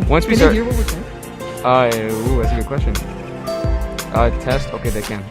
Once we Can start, they hear what we're saying? ooh, that's a good question. Test. Okay, they can.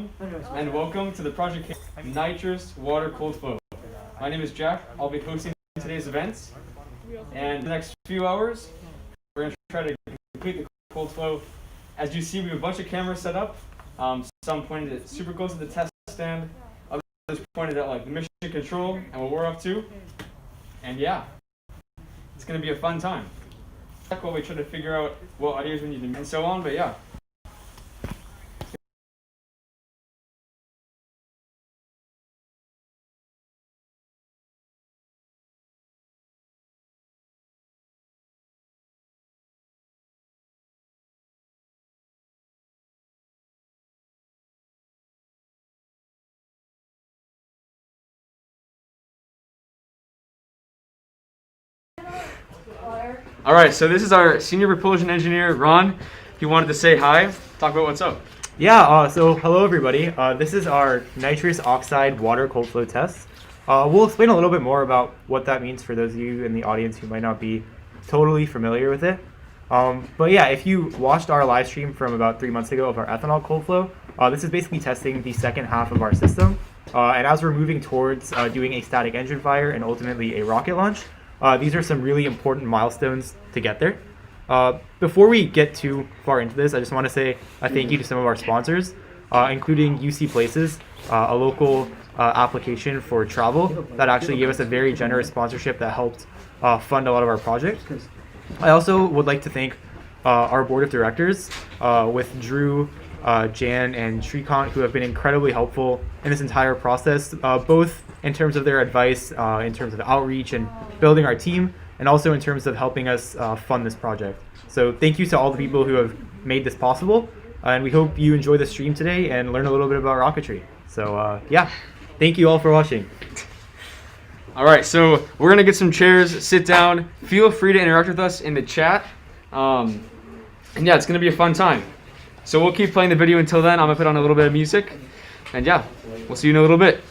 everyone, and welcome to the Project Caelus Nitrous Water Cold Flow. My name is Jack. I'll be hosting today's events, and in the next few hours, we're going to try to complete the cold flow. As you see, we have a bunch of cameras set up. Some pointed at super close to the test stand, others pointed at like the mission control and what we're up to. And yeah, it's going to be a fun time. While we try to figure out what ideas we need and so on, but yeah. All right, so this is our senior propulsion engineer, Ron. He wanted to say hi, talk about what's up. Yeah, so hello everybody. This is our nitrous oxide water cold flow test. We'll explain a little bit more about what that means for those of you in the audience who might not be totally familiar with it. But yeah, if you watched our live stream from about 3 months ago of our ethanol cold flow, this is basically testing the second half of our system. And as we're moving towards doing a static engine fire and ultimately a rocket launch, these are some really important milestones to get there. Before we get too far into this, I just want to say a thank you to some of our sponsors, including UC Places, a local application for travel that actually gave us a very generous sponsorship that helped fund a lot of our projects. I also would like to thank our board of directors with Drew, Jan, and Shrikant, who have been incredibly helpful in this entire process, both in terms of their advice, in terms of outreach and building our team, and also in terms of helping us fund this project. So thank you to all the people who have made this possible, and we hope you enjoy the stream today and learn a little bit about rocketry. So yeah, thank you all for watching. All right, so we're gonna get some chairs, sit down. Feel free to interact with us in the chat. And yeah, it's gonna be a fun time. So we'll keep playing the video until then. I'm gonna put on a little bit of music. And yeah, we'll see you in a little bit.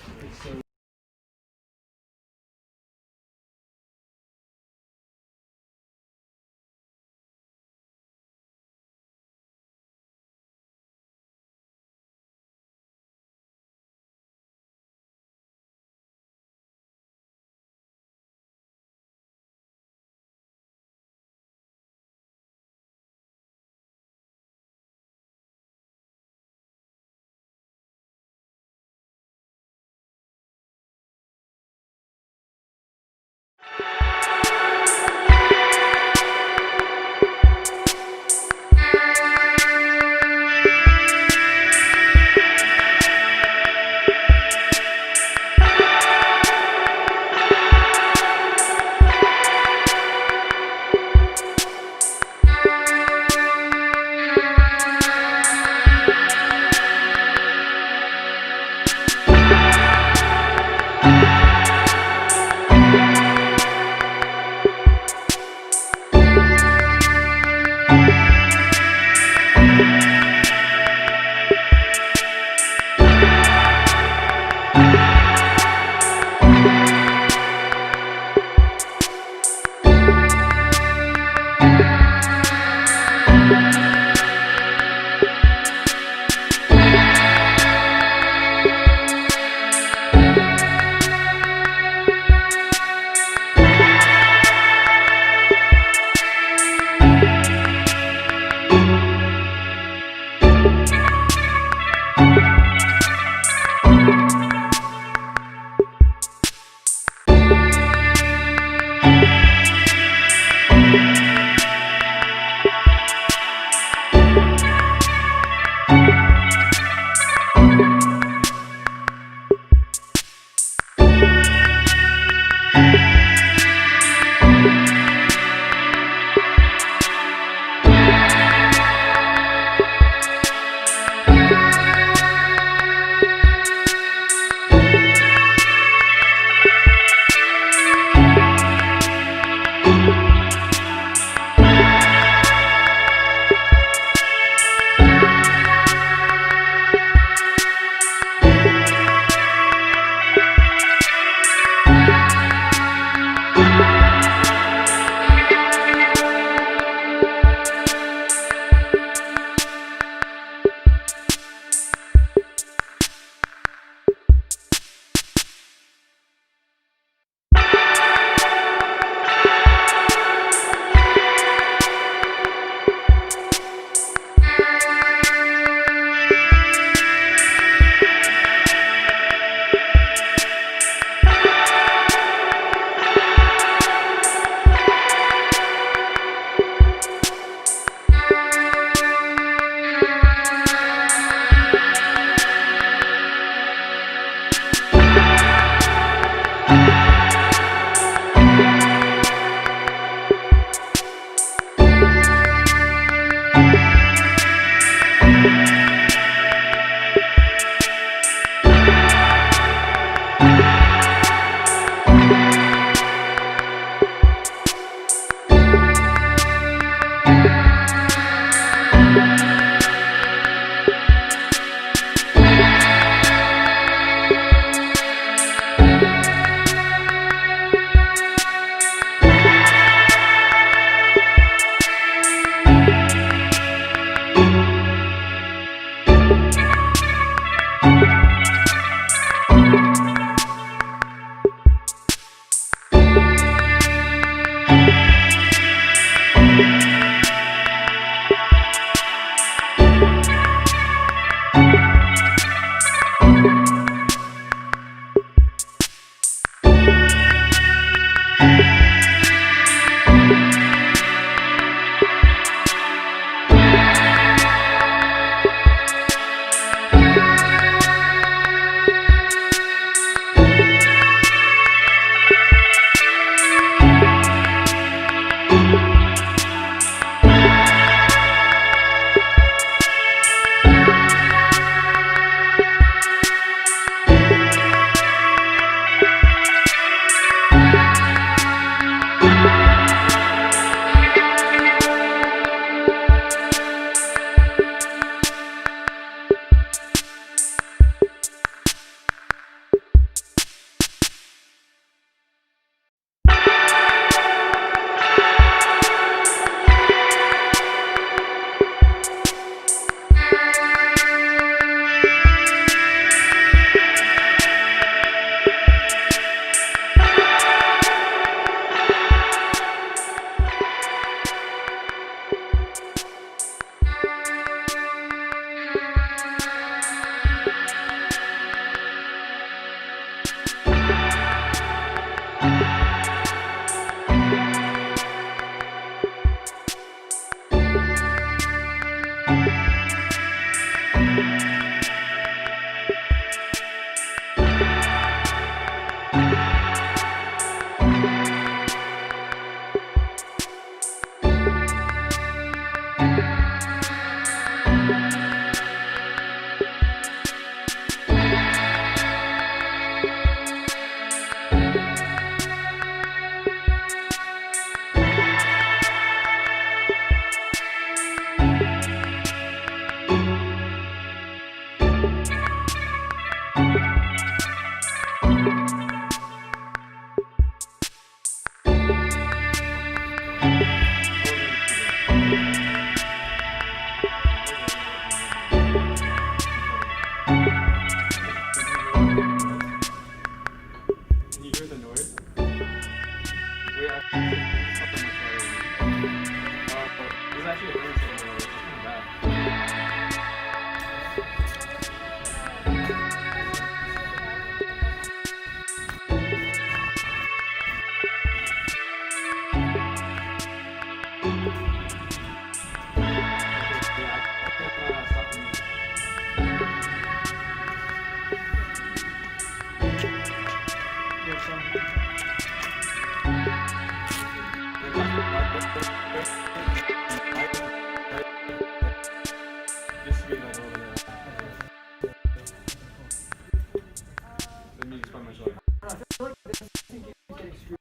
me explain my shoulder. I feel like this thing keeps getting screwed.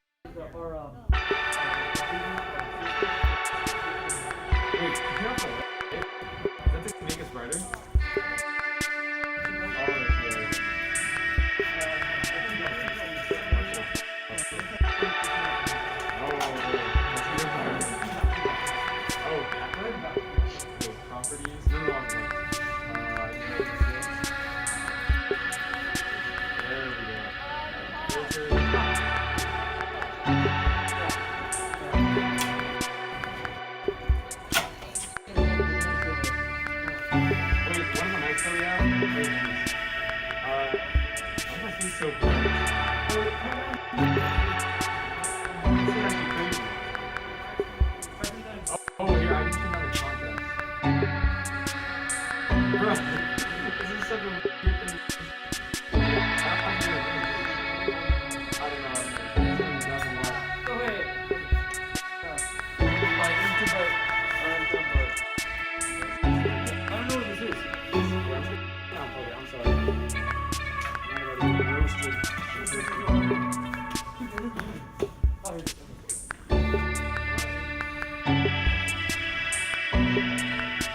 Wait, careful. Does that make us brighter? Properties. No, there we go. Filter. Wait, one of the mics that we have? Why is my face so bright? This is actually crazy. Oh, here, I didn't turn on the contrast. Bro, this is such a weird thing. I don't know. This doesn't work. Oh, wait. I don't know what this is. I'm sorry. I'm roasted.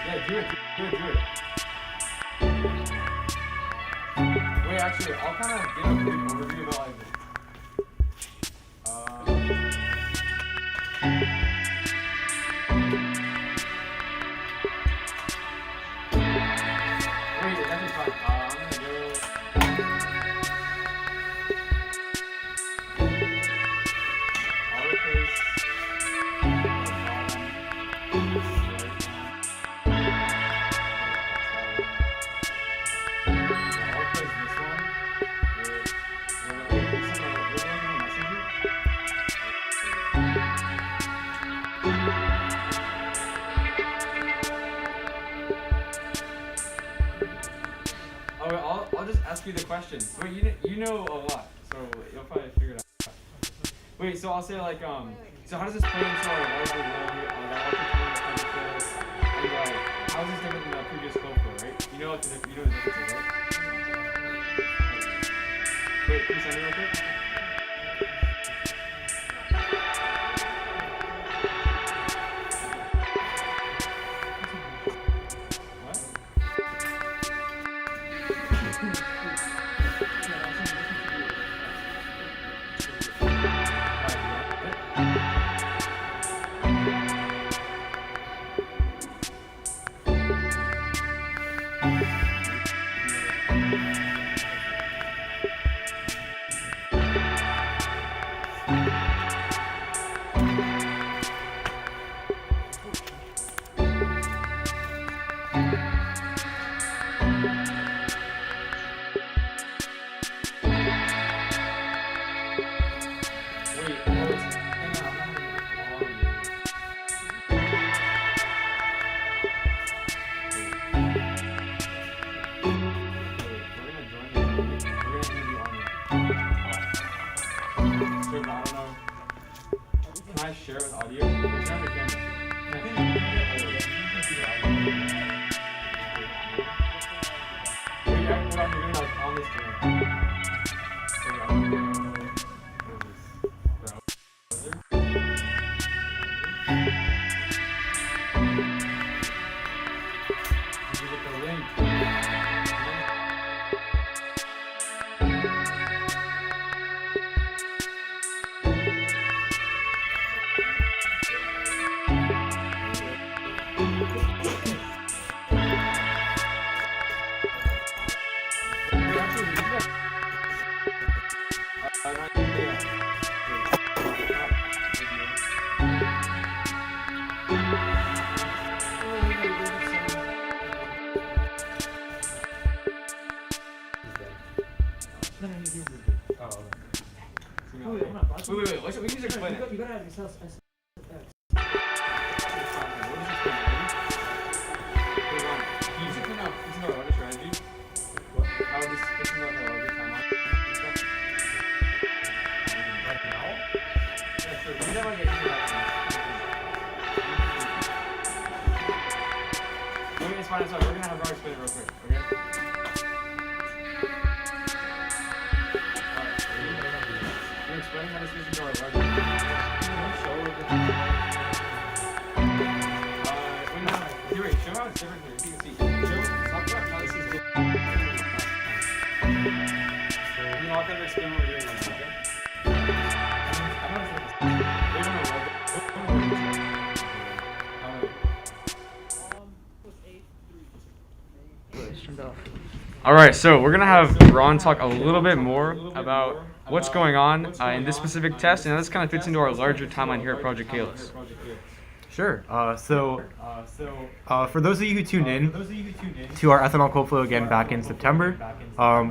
Yeah, do it. Wait, actually, I'll kind of give a brief overview about like this. Wait, it's actually fine. I'm gonna go. I'll replace the I'll just ask you the question. Wait, you know a lot, so you'll probably figure it out. Wait, so I'll say like so how does this play into our larger load, Project Caelus, and like how is this different than the previous flow, right? You know the differences, right? Wait, can you send me real quick? Can I share with audio? There's not a camera. Wait, hold on, you're gonna like on this camera. Wait, I'm gonna go. What is this? Browser? Did you get the link? Wait, we can just explain it. You gotta have yourself. It's fine, we're gonna have Rob explain it real quick, okay? fits into our larger. Can you show the here, wait, show how it's different here. So you can see. Talk about how this is different. And then I'll kind of explain what we're doing right now, okay? All right, so we're gonna have Ron talk a little bit more about what's going on in this specific test, and this kind of fits into our larger timeline here at Project Caelus. Sure. For those of you who tuned in to our ethanol cold flow again back in September,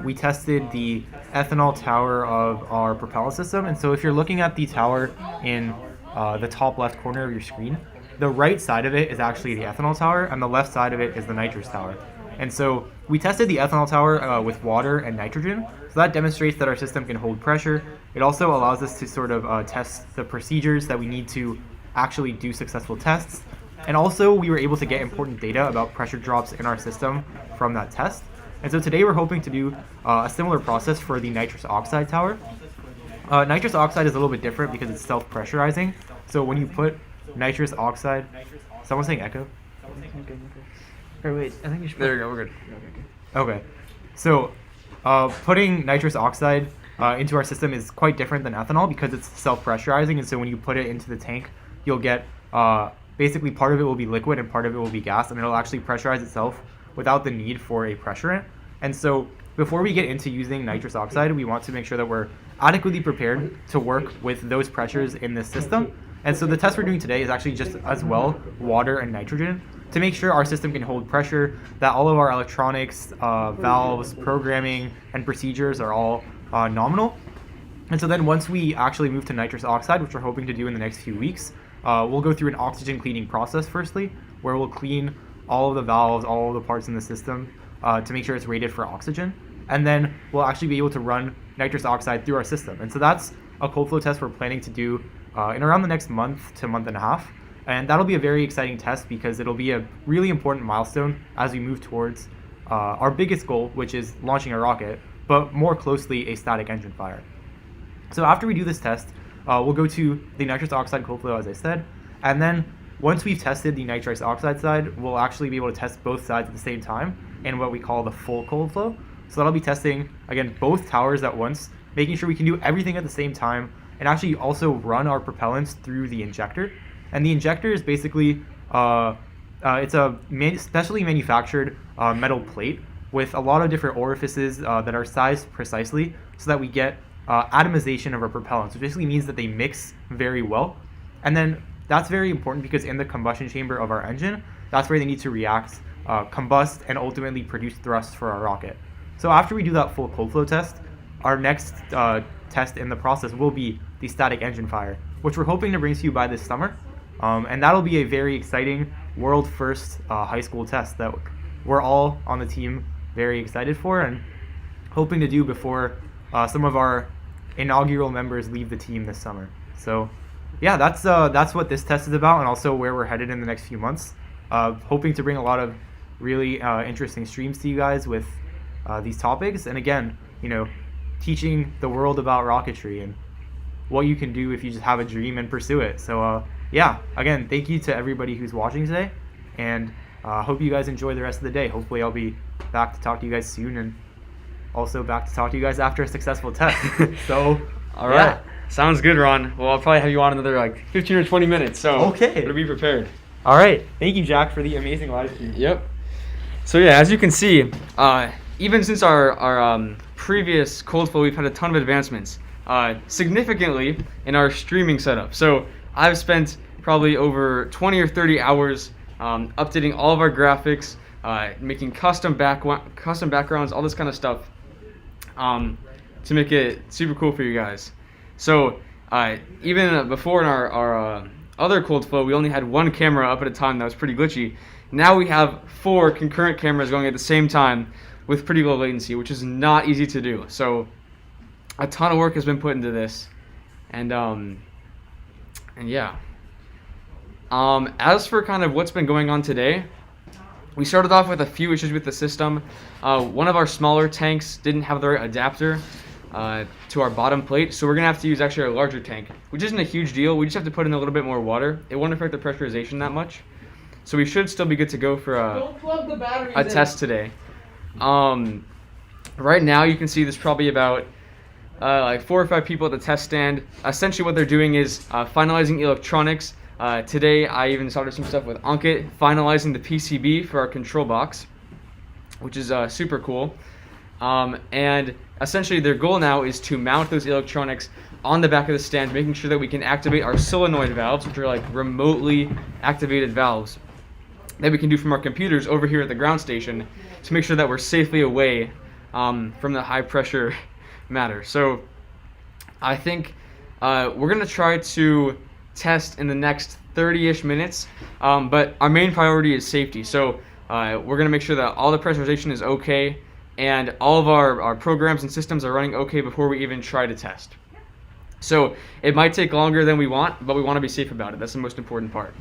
we tested the ethanol tower of our propellant system. And so if you're looking at the tower in the top left corner of your screen, the right side of it is actually the ethanol tower, and the left side of it is the nitrous tower. And so we tested the ethanol tower with water and nitrogen. So that demonstrates that our system can hold pressure. It also allows us to sort of test the procedures that we need to actually do successful tests. And also we were able to get important data about pressure drops in our system from that test. And so today we're hoping to do a similar process for the nitrous oxide tower. Nitrous oxide is a little bit different because it's self-pressurizing. So when you put nitrous oxide, someone's saying echo? Or wait, I think you should. There we go, we're good. Okay. So putting nitrous oxide into our system is quite different than ethanol because it's self-pressurizing. And so when you put it into the tank, you'll get basically part of it will be liquid and part of it will be gas, and it'll actually pressurize itself without the need for a pressurant. And so before we get into using nitrous oxide, we want to make sure that we're adequately prepared to work with those pressures in this system. And so the test we're doing today is actually just as well water and nitrogen to make sure our system can hold pressure, that all of our electronics, valves, programming, and procedures are all nominal. And so then once we actually move to nitrous oxide, which we're hoping to do in the next few weeks, we'll go through an oxygen cleaning process firstly, where we'll clean all of the valves, all of the parts in the system to make sure it's rated for oxygen. And then we'll actually be able to run nitrous oxide through our system. And so that's a cold flow test we're planning to do in around the next month to month and a half. And that'll be a very exciting test because it'll be a really important milestone as we move towards our biggest goal, which is launching a rocket, but more closely a static engine fire. So after we do this test, we'll go to the nitrous oxide cold flow, as I said, and then once we've tested the nitrous oxide side, we'll actually be able to test both sides at the same time in what we call the full cold flow. So that'll be testing, again, both towers at once, making sure we can do everything at the same time, and actually also run our propellants through the injector. And the injector is basically, it's a specially manufactured metal plate with a lot of different orifices that are sized precisely so that we get atomization of our propellants, which basically means that they mix very well. And then that's very important because in the combustion chamber of our engine, that's where they need to react, combust, and ultimately produce thrust for our rocket. So after we do that full cold flow test, our next test in the process will be the static engine fire, which we're hoping to bring to you by this summer. And that'll be a very exciting world first high school test that we're all on the team very excited for and hoping to do before some of our inaugural members leave the team this summer. So yeah, that's what this test is about, and also where we're headed in the next few months. Hoping to bring a lot of really interesting streams to you guys with these topics, and again, teaching the world about rocketry and what you can do if you just have a dream and pursue it. So yeah, again, thank you to everybody who's watching today, and hope you guys enjoy the rest of the day. Hopefully I'll be back to talk to you guys soon, and also back to talk to you guys after a successful test. So all right, yeah. Sounds good, Ron. Well, I'll probably have you on another 15 or 20 minutes, so okay, better be prepared. All right, thank you, Jack, for the amazing live stream. Yep. So yeah, as you can see, even since our previous cold flow, we've had a ton of advancements, significantly in our streaming setup. So I've spent probably over 20 or 30 hours updating all of our graphics, making custom backgrounds, all this kind of stuff, to make it super cool for you guys. So even before in our other cold flow, we only had one camera up at a time that was pretty glitchy. Now we have 4 concurrent cameras going at the same time with pretty low latency, which is not easy to do. So a ton of work has been put into this, and yeah. As for kind of what's been going on today, we started off with a few issues with the system. One of our smaller tanks didn't have the right adapter, to our bottom plate. So we're gonna have to use actually our larger tank, which isn't a huge deal. We just have to put in a little bit more water. It won't affect the pressurization that much. So we should still be good to go for a test today. Right now you can see there's probably about like 4 or 5 people at the test stand. Essentially what they're doing is finalizing electronics. Today I even started some stuff with Ankit, finalizing the PCB for our control box, which is super cool. And essentially their goal now is to mount those electronics on the back of the stand, making sure that we can activate our solenoid valves, which are like remotely activated valves that we can do from our computers over here at the ground station to make sure that we're safely away from the high pressure matter. So I think we're gonna try to test in the next 30-ish minutes, but our main priority is safety. So we're gonna make sure that all the pressurization is okay and all of our programs and systems are running okay before we even try to test. So it might take longer than we want, but we want to be safe about it. That's the most important part.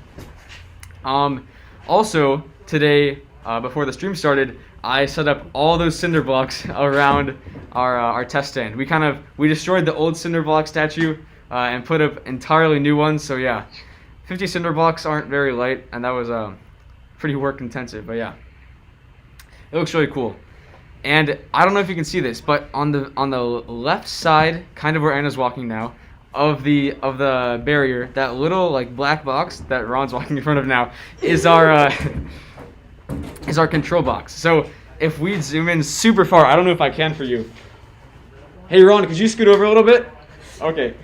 Also today, before the stream started, I set up all those cinder blocks around our test stand. We destroyed the old cinder block statue and put up entirely new ones. So yeah, 50 cinder blocks aren't very light, and that was pretty work intensive. But yeah, it looks really cool. And I don't know if you can see this, but on the left side, kind of where Anna's walking now, of the barrier, that little like black box that Ron's walking in front of now is our control box. So if we zoom in super far, I don't know if I can for you. Hey Ron, could you scoot over a little bit? Okay.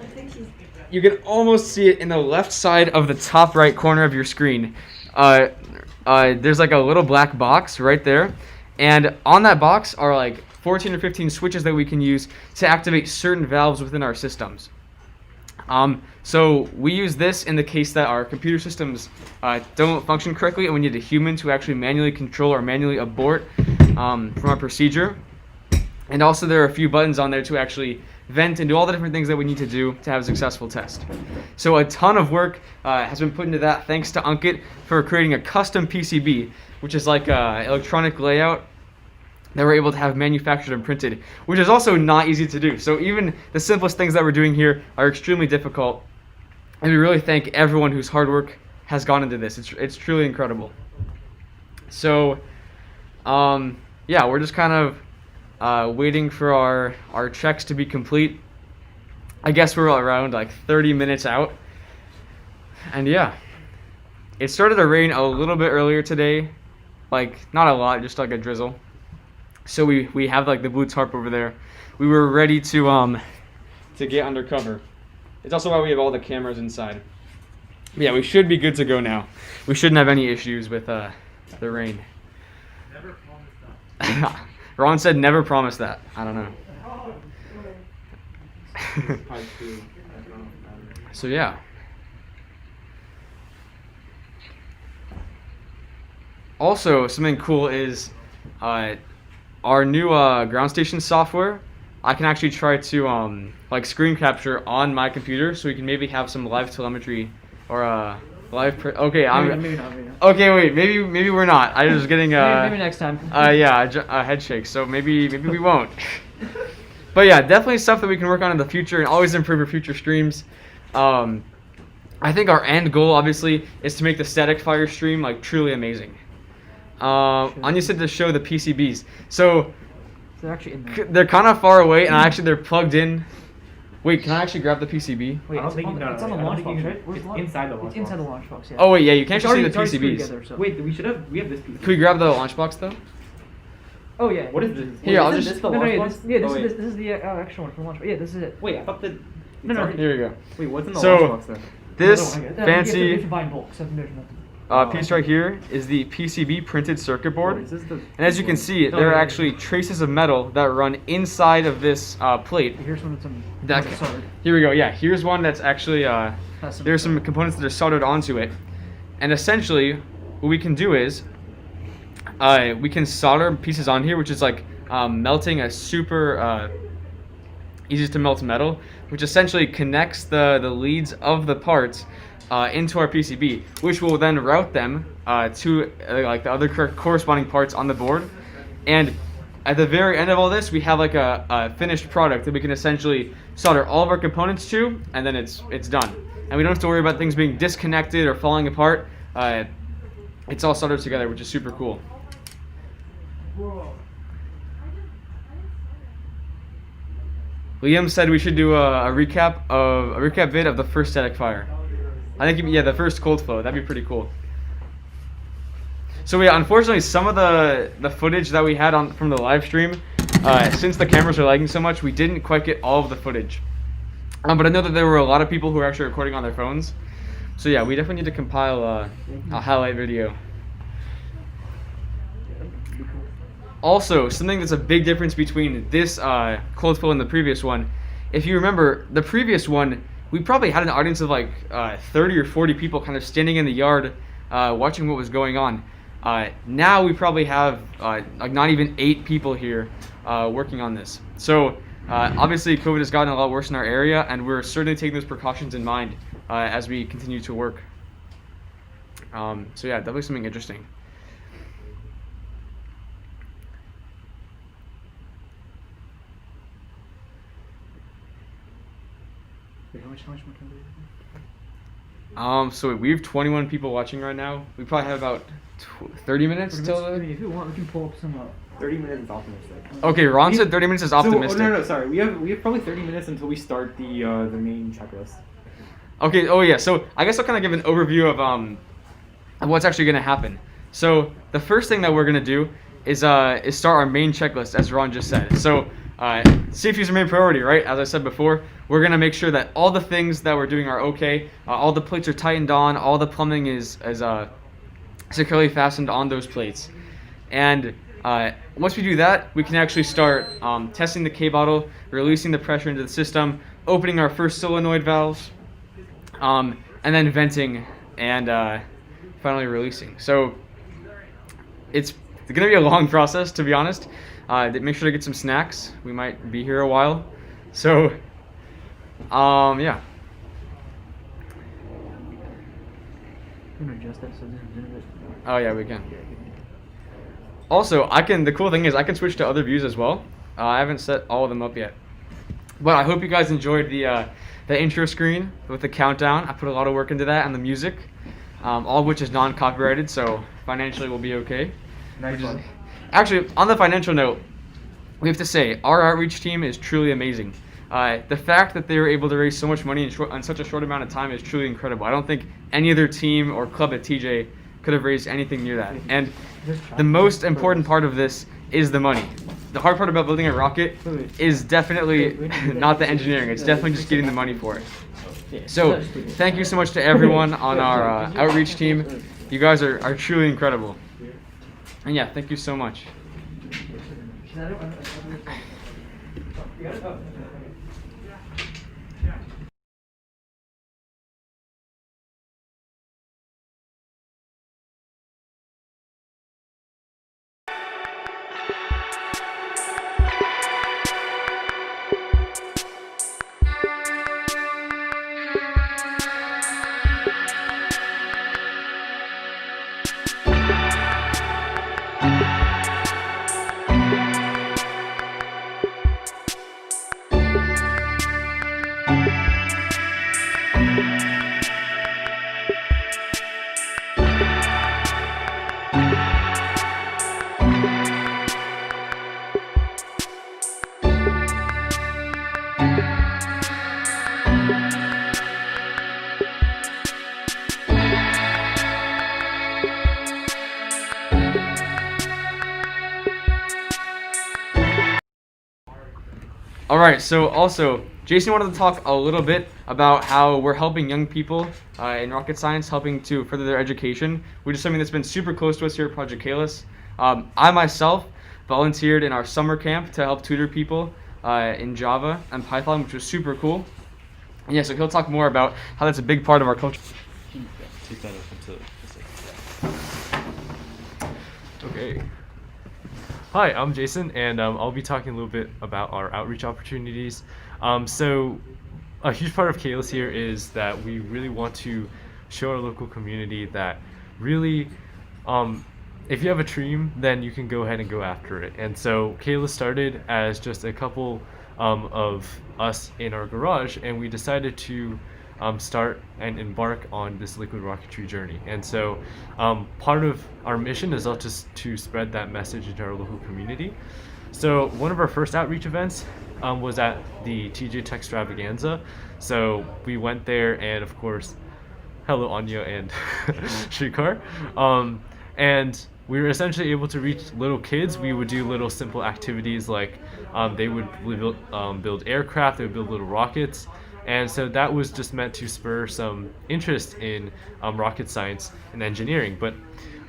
You can almost see it in the left side of the top right corner of your screen. There's like a little black box right there. And on that box are like 14 or 15 switches that we can use to activate certain valves within our systems. So we use this in the case that our computer systems don't function correctly and we need a human to actually manually control or manually abort from our procedure. And also there are a few buttons on there to actually vent and do all the different things that we need to do to have a successful test. So a ton of work has been put into that, thanks to Ankit for creating a custom PCB, which is like an electronic layout that we're able to have manufactured and printed, which is also not easy to do. So even the simplest things that we're doing here are extremely difficult, and we really thank everyone whose hard work has gone into this. It's truly incredible. So yeah, we're just kind of waiting for our checks to be complete. I guess we're around like 30 minutes out, and yeah, it started to rain a little bit earlier today, like not a lot, just like a drizzle. So we have like the blue tarp over there. We were ready to get under cover. It's also why we have all the cameras inside. But yeah, we should be good to go now. We shouldn't have any issues with the rain. Never promise that. Ron said never promise that. I don't know. So yeah. Also, something cool is our new ground station software. I can actually try to like screen capture on my computer, so we can maybe have some live telemetry or live. Okay, Maybe not. Okay, wait. Maybe we're not. I was getting Maybe next time. Yeah, a head shake. So maybe we won't. But yeah, definitely stuff that we can work on in the future and always improve our future streams. I think our end goal, obviously, is to make the static fire stream like truly amazing. Anya said to show the PCBs. So They're actually in there. they're kind of far away, and they're plugged in. Wait, can I actually grab the PCB? Wait, I don't it's think on, you- the, no, it's on no, the I don't launch think box, you- right? Where's it's the launch- inside the launch It's box. inside the launch box, yeah. Oh wait, yeah, you can't It's actually see already the screwed PCBs. together, so. Wait, we have this piece. Can we grab the launch box though? Oh yeah. What is this? Here, I'll Isn't just- this the No, no, launch yeah, box? this- Yeah, oh, wait. this is the extra one from launch box. Yeah, this is it. Wait, I thought that. No, no, Here we go. Wait, what's in the So- launch box then? This You have to fancy buy in bulk, so there's nothing. piece right here is the PCB printed circuit board. Is this the? And as you can see, No, there are yeah, actually traces of metal that run inside of this plate. Here's one that's That- soldered. Here we go. Yeah, here's one that's actually Has some- there's some components that are soldered onto it, and essentially what we can do is we can solder pieces on here, which is like melting a super easy to melt metal, which essentially connects the leads of the parts into our PCB, which will then route them to like the other corresponding parts on the board. And at the very end of all this, we have like a finished product that we can essentially solder all of our components to, and then it's done. And we don't have to worry about things being disconnected or falling apart. It's all soldered together, which is super cool. Liam said we should do a recap vid of the first static fire. I think, yeah, the first cold flow. That'd be pretty cool. So yeah, unfortunately, some of the footage that we had from the live stream, since the cameras are lagging so much, we didn't quite get all of the footage. But I know that there were a lot of people who were actually recording on their phones. So yeah, we definitely need to compile a highlight video. Also, something that's a big difference between this cold flow and the previous one. If you remember, the previous one, we probably had an audience of like 30 or 40 people kind of standing in the yard watching what was going on. Now we probably have like not even 8 people here working on this. So obviously COVID has gotten a lot worse in our area, and we're certainly taking those precautions in mind as we continue to work. So yeah, definitely something interesting. Wait, how much more time do we have? So we have 21 people watching right now. We probably have about 30 minutes till the... If you want, we can pull up some 30 minutes is optimistic. Okay, Ron said 30 minutes is optimistic. No, sorry. We have probably 30 minutes until we start the main checklist. Okay, oh yeah, so I guess I'll kind of give an overview of what's actually going to happen. So the first thing that we're going to do is start our main checklist, as Ron just said. So safety is our main priority, right? As I said before, we're going to make sure that all the things that we're doing are okay, all the plates are tightened on, all the plumbing is securely fastened on those plates. And once we do that, we can actually start testing the K bottle, releasing the pressure into the system, opening our first solenoid valves, and then venting and finally releasing. So it's going to be a long process, to be honest. Make sure to get some snacks. We might be here a while. So, yeah. You can adjust that so this is in it. Oh yeah, we can. Also, the cool thing is I can switch to other views as well. I haven't set all of them up yet. But I hope you guys enjoyed the intro screen with the countdown. I put a lot of work into that and the music, all of which is non-copyrighted, so financially we'll be okay. Nice one. Actually, on the financial note, we have to say our outreach team is truly amazing. The fact that they were able to raise so much money in such a short amount of time is truly incredible. I don't think any other team or club at TJ could have raised anything near that. And the most important part of this is the money. The hard part about building a rocket is definitely not the engineering. It's definitely just getting the money for it. So thank you so much to everyone on our outreach team. You guys are truly incredible. And yeah, thank you so much. All right, so also, Jason wanted to talk a little bit about how we're helping young people in rocket science, helping to further their education, which is something that's been super close to us here at Project Caelus. I myself volunteered in our summer camp to help tutor people in Java and Python, which was super cool. And yeah, so he'll talk more about how that's a big part of our culture. Take that up until Okay. Hi, I'm Jason, and I'll be talking a little bit about our outreach opportunities. So a huge part of Caelus here is that we really want to show our local community that really if you have a dream, then you can go ahead and go after it. And so Caelus started as just a couple of us in our garage, and we decided to start and embark on this liquid rocketry journey. And so part of our mission is also to spread that message into our local community. So one of our first outreach events was at the TJ Tech Extravaganza. So we went there, and of course, hello Anya and Shrikar. And we were essentially able to reach little kids. We would do little simple activities like they would build aircraft, they would build little rockets. And so that was just meant to spur some interest in rocket science and engineering. But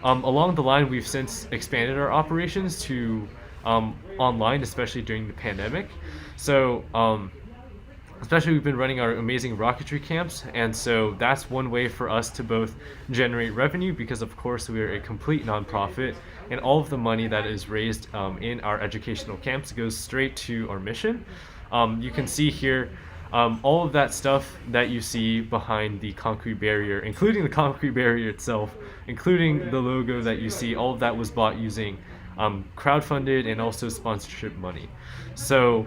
along the line, we've since expanded our operations to online, especially during the pandemic. So especially we've been running our amazing rocketry camps, and so that's one way for us to both generate revenue, because of course we are a complete nonprofit, and all of the money that is raised in our educational camps goes straight to our mission. You can see here all of that stuff that you see behind the concrete barrier, including the concrete barrier itself, including the logo that you see, all of that was bought using crowdfunded and also sponsorship money. So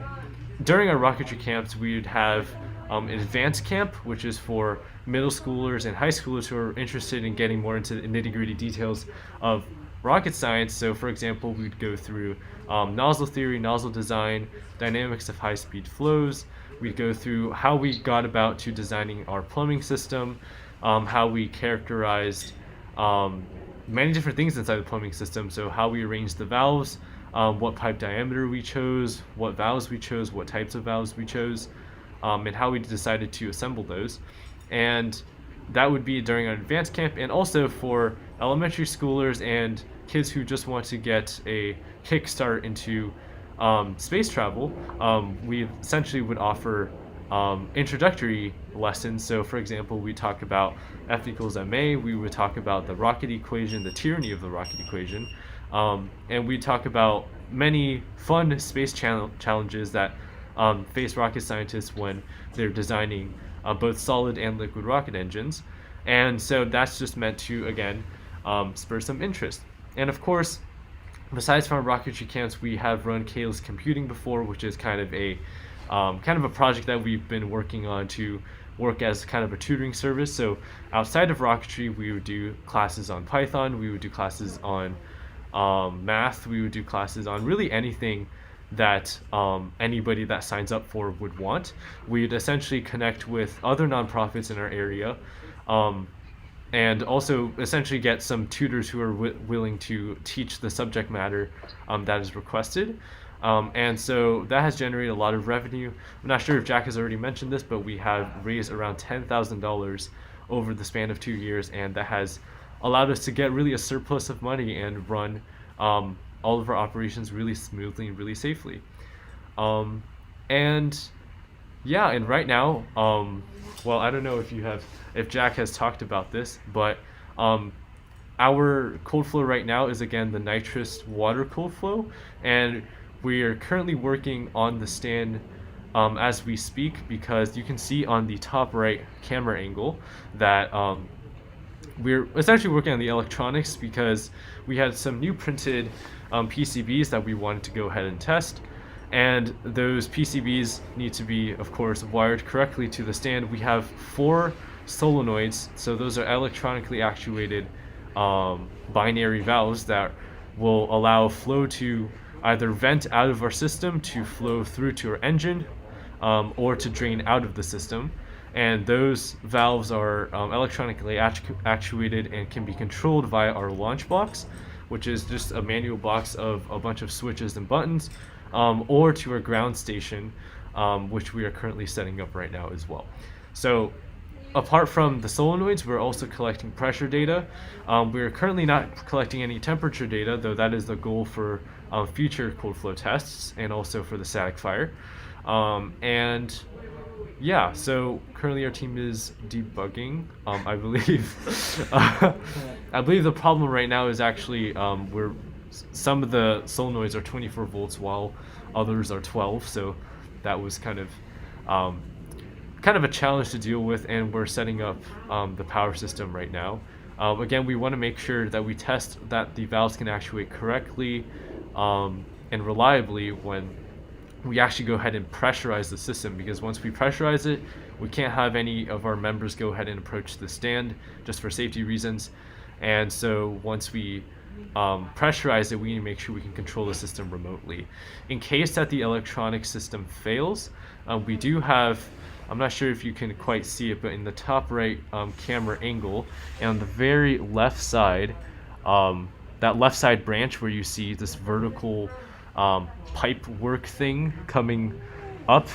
during our rocketry camps, we would have an advanced camp, which is for middle schoolers and high schoolers who are interested in getting more into the nitty-gritty details of rocket science. So for example, we'd go through nozzle theory, nozzle design, dynamics of high-speed flows. We'd go through how we got about to designing our plumbing system, how we characterized many different things inside the plumbing system. So how we arranged the valves, what pipe diameter we chose, what valves we chose, what types of valves we chose, and how we decided to assemble those. And that would be during our advanced camp, and also for elementary schoolers and kids who just want to get a kickstart into space travel. We essentially would offer introductory lessons. So for example, we talk about F equals ma, we would talk about the rocket equation, the tyranny of the rocket equation, and we talk about many fun space challenges that face rocket scientists when they're designing both solid and liquid rocket engines. And so that's just meant to, again, spur some interest. And of course, besides from our rocketry camps, we have run Caelus Computing before, which is kind of a project that we've been working on to work as kind of a tutoring service. So outside of rocketry, we would do classes on Python, we would do classes on math, we would do classes on really anything that anybody that signs up for would want. We'd essentially connect with other nonprofits in our area, and also essentially get some tutors who are willing to teach the subject matter that is requested. And so that has generated a lot of revenue. I'm not sure if Jack has already mentioned this, but we have raised around $10,000 over the span of 2 years, and that has allowed us to get really a surplus of money and run all of our operations really smoothly and really safely. And yeah, and right now, well, I don't know if Jack has talked about this, but our cold flow right now is again the nitrous water cold flow, and we are currently working on the stand as we speak, because you can see on the top right camera angle that we're essentially working on the electronics, because we had some new printed PCBs that we wanted to go ahead and test, and those PCBs need to be, of course, wired correctly to the stand. We have 4 solenoids, so those are electronically actuated binary valves that will allow flow to either vent out of our system to flow through to our engine, or to drain out of the system. And those valves are electronically actuated and can be controlled via our launch box, which is just a manual box of a bunch of switches and buttons, or to our ground station, which we are currently setting up right now as well. So apart from the solenoids, we're also collecting pressure data. We're currently not collecting any temperature data, though that is the goal for future cold flow tests and also for the static fire. And yeah, so currently our team is debugging, I believe. I believe the problem right now is actually some of the solenoids are 24 volts while others are 12, so that was kind of a challenge to deal with, and we're setting up the power system right now. Again, we want to make sure that we test that the valves can actuate correctly and reliably when we actually go ahead and pressurize the system, because once we pressurize it, we can't have any of our members go ahead and approach the stand just for safety reasons. And so once we pressurize it, we need to make sure we can control the system remotely. In case that the electronic system fails, we do have, I'm not sure if you can quite see it, but in the top right camera angle and on the very left side, that left side branch where you see this vertical pipe work thing coming up.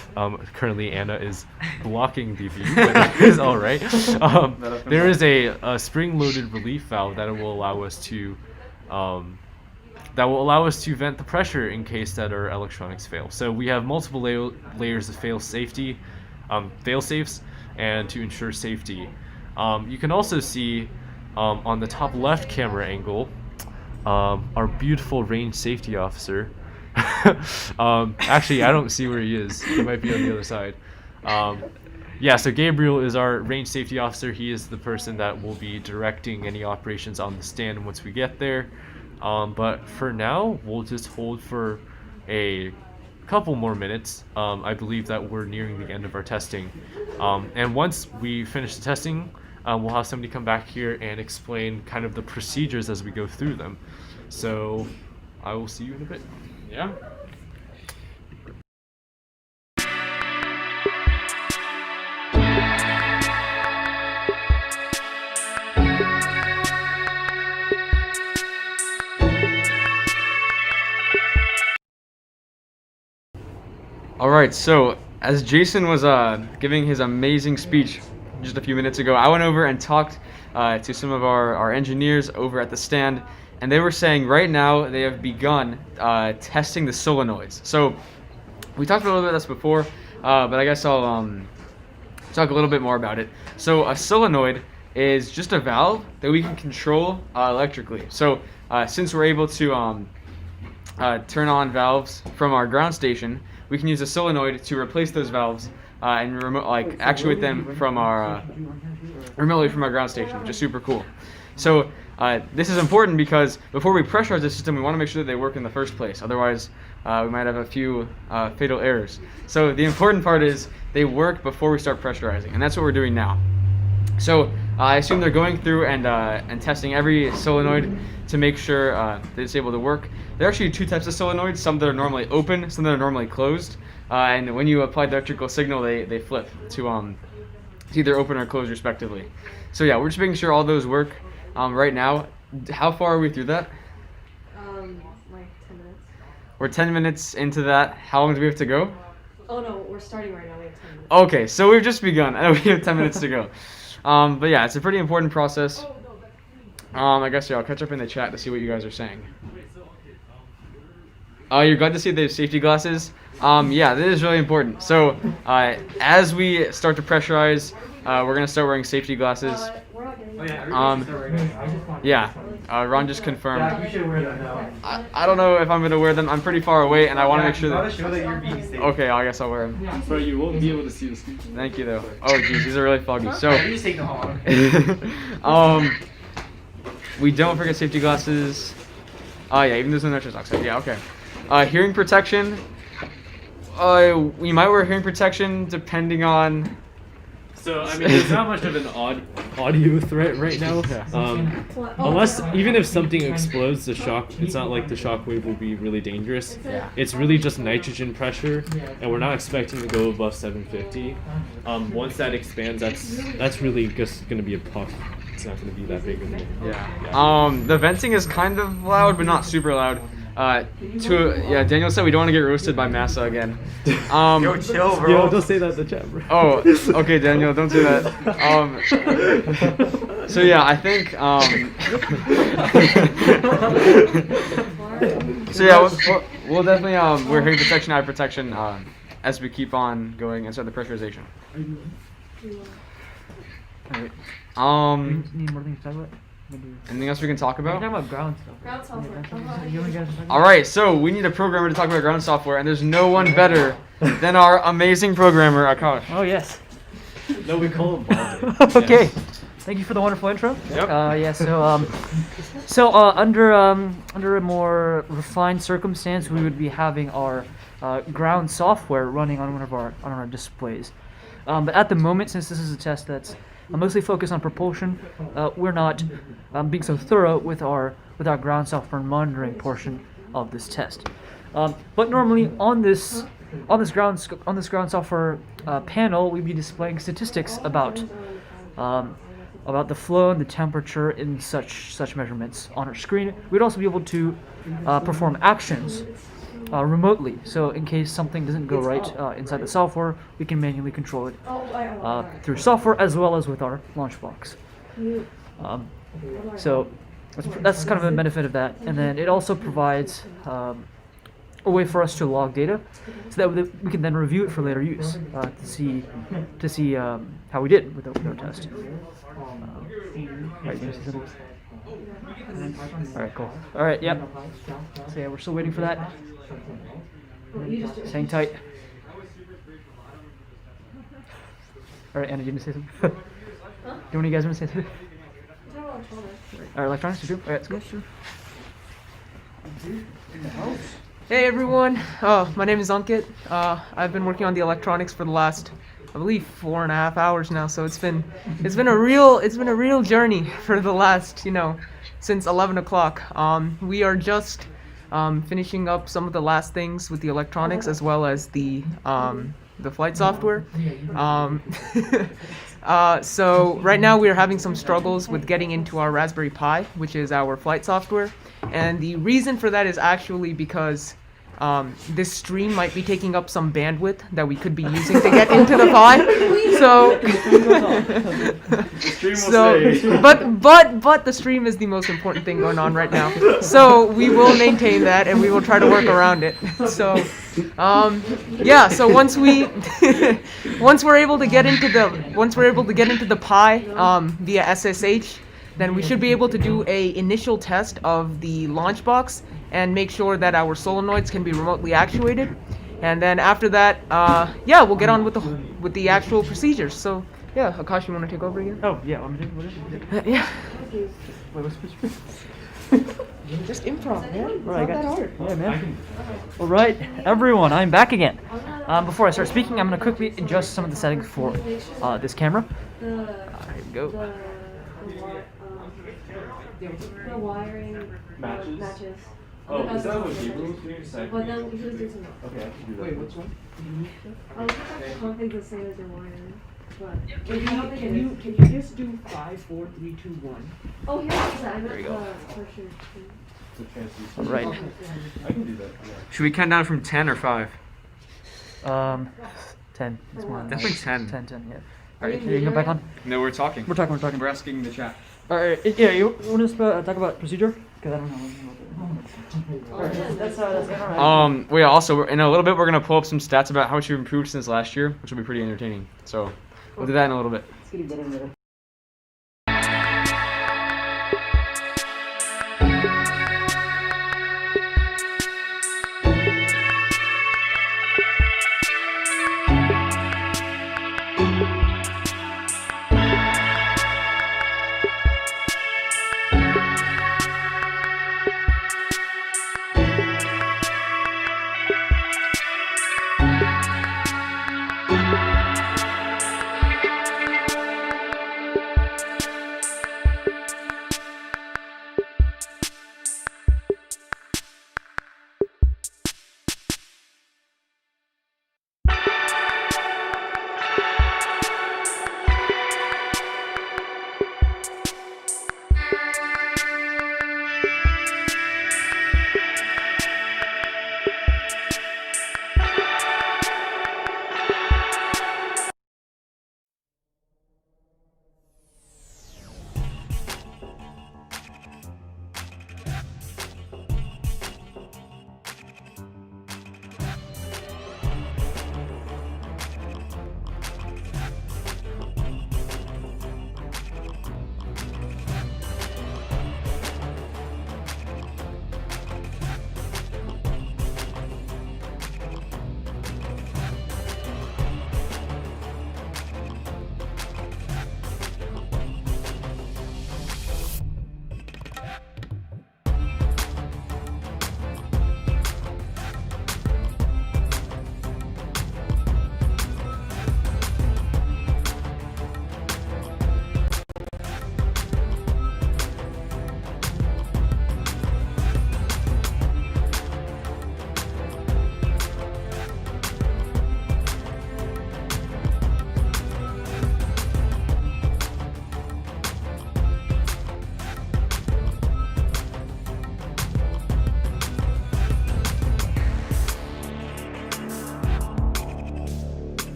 Currently Anna is blocking the view, but that is all right. There is a spring-loaded relief valve that will allow us to vent the pressure in case that our electronics fail. So we have multiple layers of fail-safes and to ensure safety. You can also see on the top left camera angle our beautiful range safety officer. Actually, I don't see where he is. He might be on the other side. Yeah, so Gabriel is our range safety officer. He is the person that will be directing any operations on the stand once we get there. But for now, we'll just hold for a couple more minutes. I believe that we're nearing the end of our testing. And once we finish the testing, we'll have somebody come back here and explain kind of the procedures as we go through them. So I will see you in a bit. Yeah. All right, so as Jason was giving his amazing speech just a few minutes ago, I went over and talked to some of our engineers over at the stand, and they were saying right now they have begun testing the solenoids. So we talked a little bit about this before, but I guess I'll talk a little bit more about it. So a solenoid is just a valve that we can control electrically. So since we're able to turn on valves from our ground station, we can use a solenoid to replace those valves and actuate them from our remotely from our ground station, which is super cool. So this is important because before we pressurize the system, we want to make sure that they work in the first place. Otherwise, we might have a few fatal errors. So the important part is they work before we start pressurizing, and that's what we're doing now. So I assume they're going through and testing every solenoid to make sure that it's able to work. There are actually two types of solenoids, some that are normally open, some that are normally closed. And when you apply the electrical signal, they flip to either open or close respectively. So yeah, we're just making sure all those work right now. How far are we through that? Like 10 minutes. We're 10 minutes into that. How long do we have to go? Oh no, we're starting right now. We have 10 minutes. Okay, so we've just begun. I know we have 10 minutes to go. But yeah, it's a pretty important process. I guess yeah, I'll catch up in the chat to see what you guys are saying. You're glad to see they have safety glasses? Yeah, that is really important. So as we start to pressurize, we're gonna start wearing safety glasses. We're not getting Yeah, Ron just confirmed. Yeah, you should wear them now. I don't know if I'm gonna wear them. I'm pretty far away, and I want to make sure that. show that you're being safe. Okay, I guess I'll wear them. Bro, you won't be able to see the screen. Thank you though. Oh geez, these are really foggy. So, You just take them off. we don't forget safety glasses. Oh yeah, even though there's no nitrous oxide. Yeah, okay. Hearing protection. We might wear hearing protection depending on. So I mean, there's not much of an audio threat right now. Unless even if something explodes, the shock, it's not like the shock wave will be really dangerous. Yeah. It's really just nitrogen pressure, and we're not expecting to go above 750. Once that expands, that's really just going to be a puff. It's not going to be that big of a. Yeah. The venting is kind of loud, but not super loud. Daniel said we don't want to get roasted by massa again. Yo, chill, bro. Yo, don't say that in the chat, bro. Oh, okay, Daniel, don't do that. So yeah, I think. So yeah, we'll definitely wear hearing protection, eye protection as we keep on going and start the pressurization. Alright. Need more things to talk about? Anything else we can talk about? We're talking about ground stuff. Ground software. You wanna get us- All right, so we need a programmer to talk about ground software, and there's no one better than our amazing programmer, Akash. Oh yes. No, we call him Bob. Okay. Thank you for the wonderful intro. Yep. Yeah. So under a more refined circumstance, we would be having our ground software running on one of our displays. But at the moment, since this is a test that's mostly focused on propulsion, we're not being so thorough with our ground software monitoring portion of this test. But normally on this ground software panel, we'd be displaying statistics about the flow and the temperature in such measurements on our screen. We'd also be able to perform actions remotely. So in case something doesn't go right inside the software, we can manually control it through software as well as with our launch box. So that's kind of the benefit of that. And then it also provides a way for us to log data so that we can then review it for later use to see how we did with our test. Right, all right, cool. All right, yep. So yeah, we're still waiting for that. Hang tight. All right, Anna, do you want to say something? Do one of you guys want to say something? All right, electronics, you do? All right, let's go. Sure. Hey everyone, my name is Ankit. I've been working on the electronics for the last, I believe, 4.5 hours now. So it's been a real journey for the last, since 11 o'clock. We are just finishing up some of the last things with the electronics as well as the flight software. So right now we are having some struggles with getting into our Raspberry Pi, which is our flight software. And the reason for that is actually because this stream might be taking up some bandwidth that we could be using to get into the Pi. But the stream is the most important thing going on right now. So we will maintain that and we will try to work around it. So yeah. So once we're able to get into the Pi via SSH, then we should be able to do a initial test of the launch box and make sure that our solenoids can be remotely actuated. And then after that, yeah, we'll get on with the actual procedures. So yeah, Akash, you want to take over again? Oh yeah, what is it? Yeah. Wait, what's the Just improv, man. It's Right, not that hard. Yeah, man. All right, everyone, I'm back again. Before I start speaking, I'm going to quickly adjust some of the settings for this camera. Here we go. The wiring matches. Oh, is that what Gabriel was doing? But then he was doing something. Okay, I can do that. Wait, what's one? I was just config the same as your wiring. But Can you just do 5, 4, 3, 2, 1? oh, here's the I There you go. pressure. It's a chance to use All right. I can do that. Yeah. Should we count down from 10 or 5? 10. It's more than Definitely that. 10. 10, yeah. All right, you can go back on. No, we're talking. We're talking. We're asking the chat. All right, yeah, you want to talk about procedure? Because I don't know. All right, that's NRI. Well, yeah, also, in a little bit, we're going to pull up some stats about how much you've improved since last year, which will be pretty entertaining. So, we'll do that in a little bit. It's getting better and better.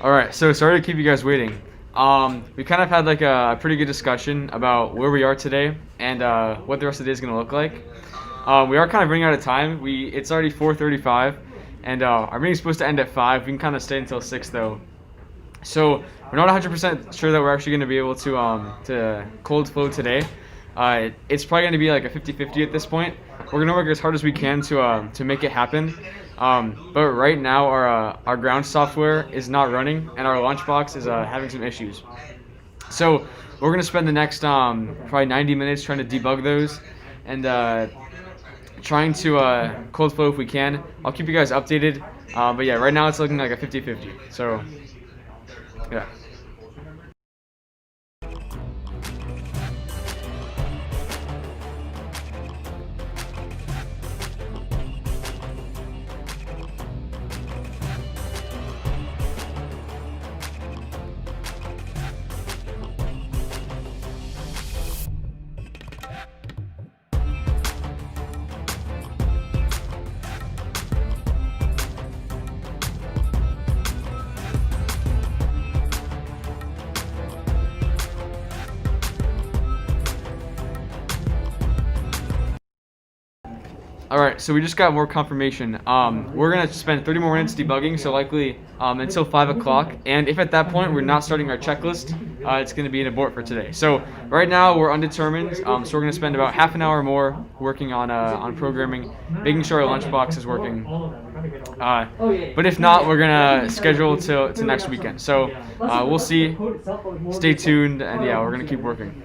All right, so sorry to keep you guys waiting. We kind of had like a pretty good discussion about where we are today and what the rest of the day is going to look like. We are kind of running out of time. It's already 4:35, and our meeting's supposed to end at 5. We can kind of stay until 6 though. So we're not 100% sure that we're actually going to be able to cold flow today. It's probably going to be like a 50-50 at this point. We're going to work as hard as we can to make it happen. But right now our ground software is not running and our lunchbox is having some issues. So we're going to spend the next probably 90 minutes trying to debug those and trying to cold flow if we can. I'll keep you guys updated. But yeah, right now it's looking like a 50-50. So yeah. Alright, so we just got more confirmation. We're going to spend 30 more minutes debugging, so likely until 5 o'clock. And if at that point we're not starting our checklist, it's going to be an abort for today. So right now we're undetermined, so we're going to spend about half an hour more working on programming, making sure our lunchbox is working. But if not, we're going to schedule to next weekend. So we'll see. Stay tuned, and yeah, we're going to keep working.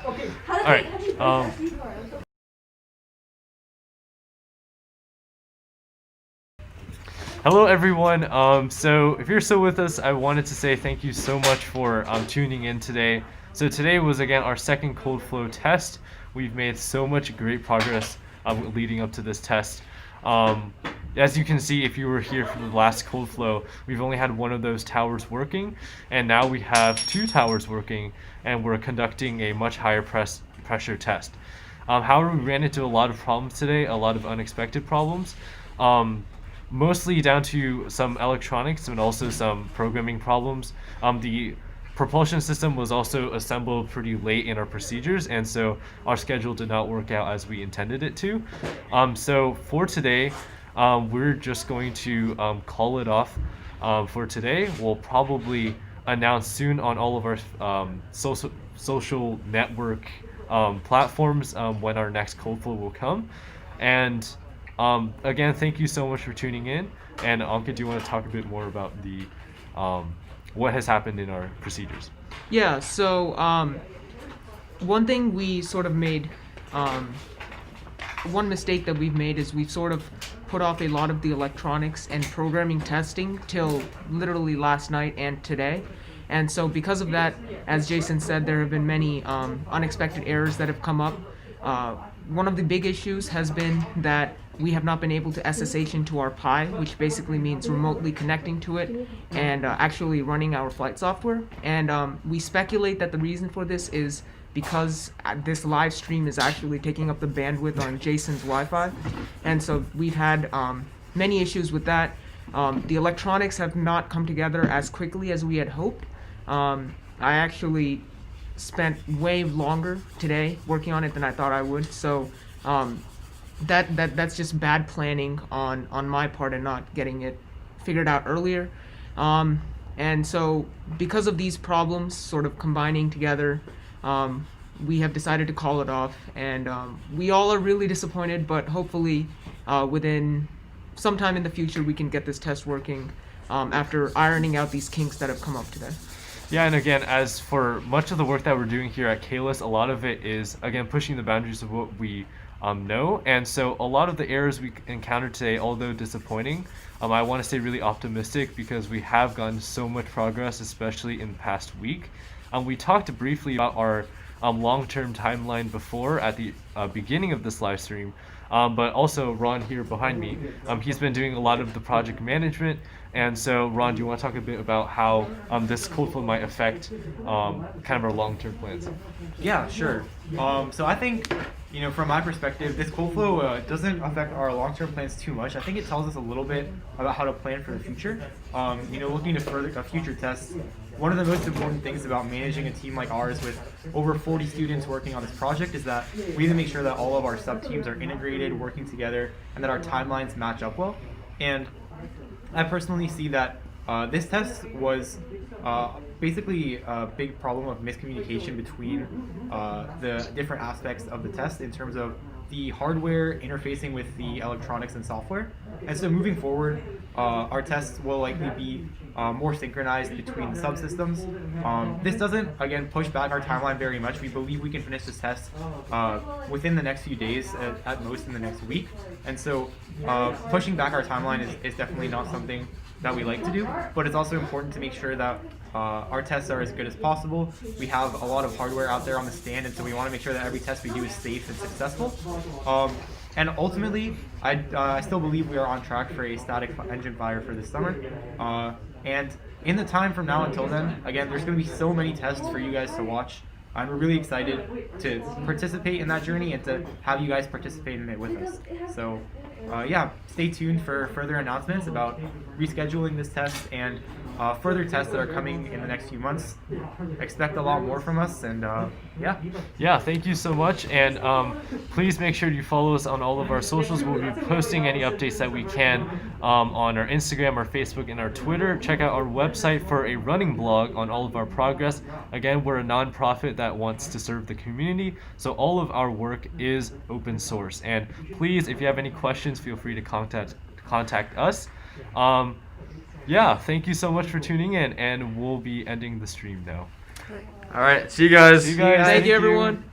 How did Alright, how do you um, press SD card? I'm so Hello, everyone. So if you're still with us, I wanted to say thank you so much for tuning in today. So today was again our second cold flow test. We've made so much great progress leading up to this test. As you can see, if you were here for the last cold flow, we've only had one of those towers working, and now we have two towers working, and we're conducting a much higher pressure test. However, we ran into a lot of problems today, a lot of unexpected problems. Mostly down to some electronics and also some programming problems. The propulsion system was also assembled pretty late in our procedures, and so our schedule did not work out as we intended it to. So for today, we're just going to call it off for today. We'll probably announce soon on all of our social network platforms when our next cold flow will come. And again, thank you so much for tuning in. And Ankit, do you want to talk a bit more about the what has happened in our procedures? Yeah, so one thing we sort of made, one mistake that we've made is we've sort of put off a lot of the electronics and programming testing till literally last night and today. And so because of that, as Jason said, there have been many unexpected errors that have come up. One of the big issues has been that we have not been able to SSH into our Pi, which basically means remotely connecting to it and actually running our flight software. And we speculate that the reason for this is because this live stream is actually taking up the bandwidth on Jason's Wi-Fi. And so we've had many issues with that. The electronics have not come together as quickly as we had hoped. I actually spent way longer today working on it than I thought I would. So that's just bad planning on my part and not getting it figured out earlier. And so because of these problems sort of combining together, we have decided to call it off. And we all are really disappointed, but hopefully within sometime in the future we can get this test working after ironing out these kinks that have come up today. Yeah, and again, as for much of the work that we're doing here at Caelus, a lot of it is, again, pushing the boundaries of what we know. And so a lot of the errors we encountered today, although disappointing, I want to stay really optimistic because we have gotten so much progress, especially in the past week. We talked briefly about our long-term timeline before at the beginning of this live stream, but also Ron here behind me, he's been doing a lot of the project management. And so, Ron, do you want to talk a bit about how this cold flow might affect kind of our long-term plans? Yeah, sure. So I think, from my perspective, this cold flow doesn't affect our long-term plans too much. I think it tells us a little bit about how to plan for the future. Looking to further future tests, one of the most important things about managing a team like ours with over 40 students working on this project is that we need to make sure that all of our sub-teams are integrated, working together, and that our timelines match up well. And I personally see that this test was basically a big problem of miscommunication between the different aspects of the test in terms of the hardware interfacing with the electronics and software. And so moving forward, our tests will likely be more synchronized between the subsystems. This doesn't, again, push back our timeline very much. We believe we can finish this test within the next few days, at most in the next week. And so pushing back our timeline is definitely not something that we like to do, but it's also important to make sure that our tests are as good as possible. We have a lot of hardware out there on the stand, and so we want to make sure that every test we do is safe and successful. And ultimately, I still believe we are on track for a static engine fire for this summer. And in the time from now until then, again, there's going to be so many tests for you guys to watch. I'm really excited to participate in that journey and to have you guys participate in it with us. So, yeah, stay tuned for further announcements about rescheduling this test and further tests that are coming in the next few months. Expect a lot more from us, and yeah. Yeah, thank you so much, and please make sure you follow us on all of our socials. We'll be posting any updates that we can on our Instagram, our Facebook, and our Twitter. Check out our website for a running blog on all of our progress. Again, we're a nonprofit that wants to serve the community, so all of our work is open source. And please, if you have any questions, feel free to contact us. Yeah, thank you so much for tuning in, and we'll be ending the stream now. All right. See you guys. See you guys. Thank you, everyone.